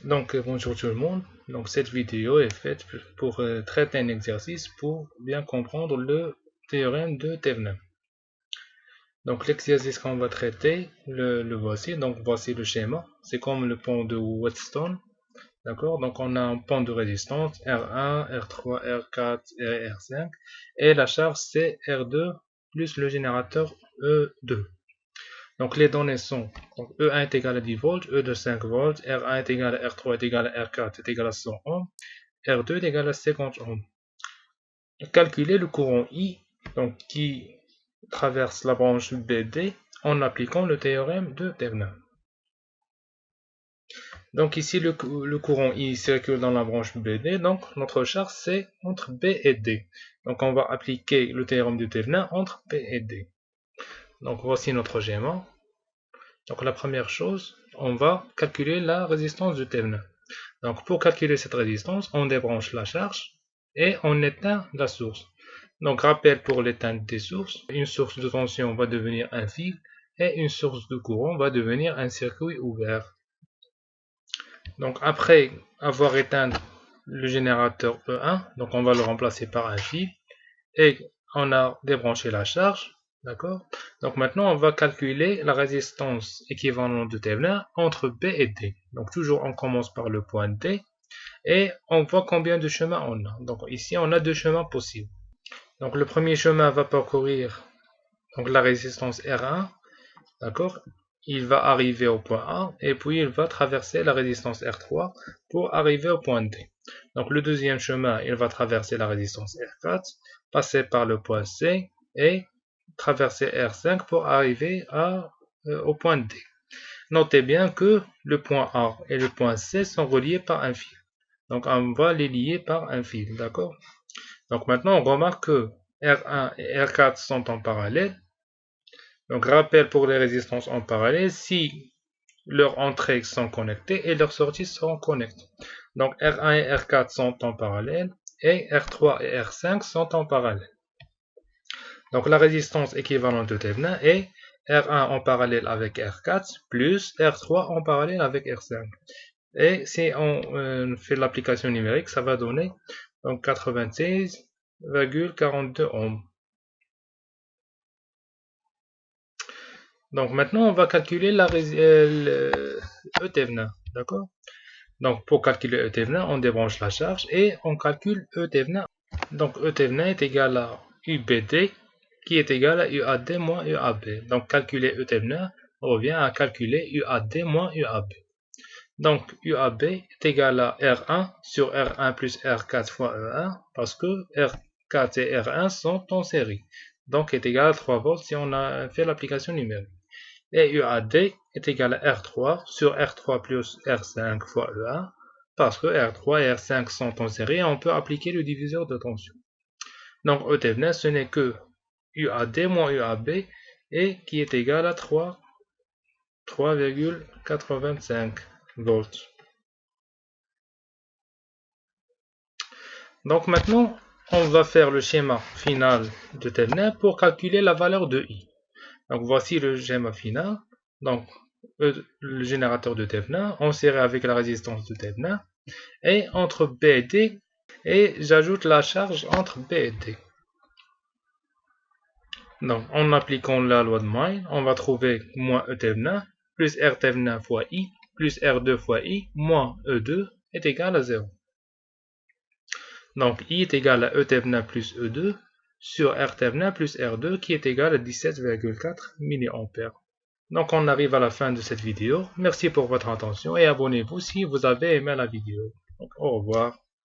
Bonjour tout le monde. Donc cette vidéo est faite pour traiter un exercice pour bien comprendre le théorème de Thevenin. Donc l'exercice qu'on va traiter, le voici. Donc voici le schéma. C'est comme le pont de Whetstone. D'accord? Donc on a un pont de résistance R1, R3, R4 et R5. Et la charge c'est R2 plus le générateur E2. Donc les données sont donc E1 est égal à 10 volts, E2 5 volts, R1 est égal à R3 est égal à R4 est égal à 100 ohms, R2 est égal à 50 ohms. Calculer le courant I donc, qui traverse la branche BD en appliquant le théorème de Thevenin. Donc ici le courant I circule dans la branche BD, donc notre charge c'est entre B et D. Donc on va appliquer le théorème de Thevenin entre B et D. Donc voici notre schéma. Donc la première chose, on va calculer la résistance de Thevenin. Donc pour calculer cette résistance, on débranche la charge et on éteint la source. Donc rappel pour l'éteinte des sources, une source de tension va devenir un fil et une source de courant va devenir un circuit ouvert. Donc après avoir éteint le générateur E1, donc on va le remplacer par un fil et on a débranché la charge. D'accord? Donc maintenant, on va calculer la résistance équivalente de Thevenin entre B et D. Donc toujours, on commence par le point D et on voit combien de chemins on a. Donc ici, on a deux chemins possibles. Donc le premier chemin va parcourir donc, la résistance R1. D'accord? Il va arriver au point A et puis il va traverser la résistance R3 pour arriver au point D. Donc le deuxième chemin, il va traverser la résistance R4, passer par le point C et traverser R5 pour arriver au point D. Notez bien que le point A et le point C sont reliés par un fil. Donc on va les lier par un fil, d'accord? Donc maintenant on remarque que R1 et R4 sont en parallèle. Donc rappel pour les résistances en parallèle, si leurs entrées sont connectées et leurs sorties seront connectées. Donc R1 et R4 sont en parallèle et R3 et R5 sont en parallèle. Donc la résistance équivalente de Thevenin est R1 en parallèle avec R4 plus R3 en parallèle avec R5. Et si on fait l'application numérique, ça va donner donc 96,42 ohms. Donc maintenant on va calculer E Thevenin. D'accord? Donc pour calculer E Thevenin, on débranche la charge et on calcule E Thevenin. Donc E Thevenin est égal à UBD qui est égal à UAD moins UAB. Donc calculer E Thevenin revient à calculer UAD moins UAB. Donc UAB est égal à R1 sur R1 plus R4 fois E1 parce que R4 et R1 sont en série. Donc est égal à 3 volts si on a fait l'application numérique. Et UAD est égal à R3 sur R3 plus R5 fois E1 parce que R3 et R5 sont en série et on peut appliquer le diviseur de tension. Donc E Thevenin ce n'est que UAD moins UAB et qui est égal à 3,85 volts. Donc maintenant, on va faire le schéma final de Thevenin pour calculer la valeur de I. Donc voici le schéma final. Donc le générateur de Thevenin enserré avec la résistance de Thevenin et entre B et D et j'ajoute la charge entre B et D. Donc, en appliquant la loi de Moyne, on va trouver moins E Thevenin plus R Thevenin fois I plus R2 fois I moins E2 est égal à 0. Donc, I est égal à E Thevenin plus E2 sur R Thevenin plus R2 qui est égal à 17,4 mA. Donc, on arrive à la fin de cette vidéo. Merci pour votre attention et abonnez-vous si vous avez aimé la vidéo. Donc, au revoir.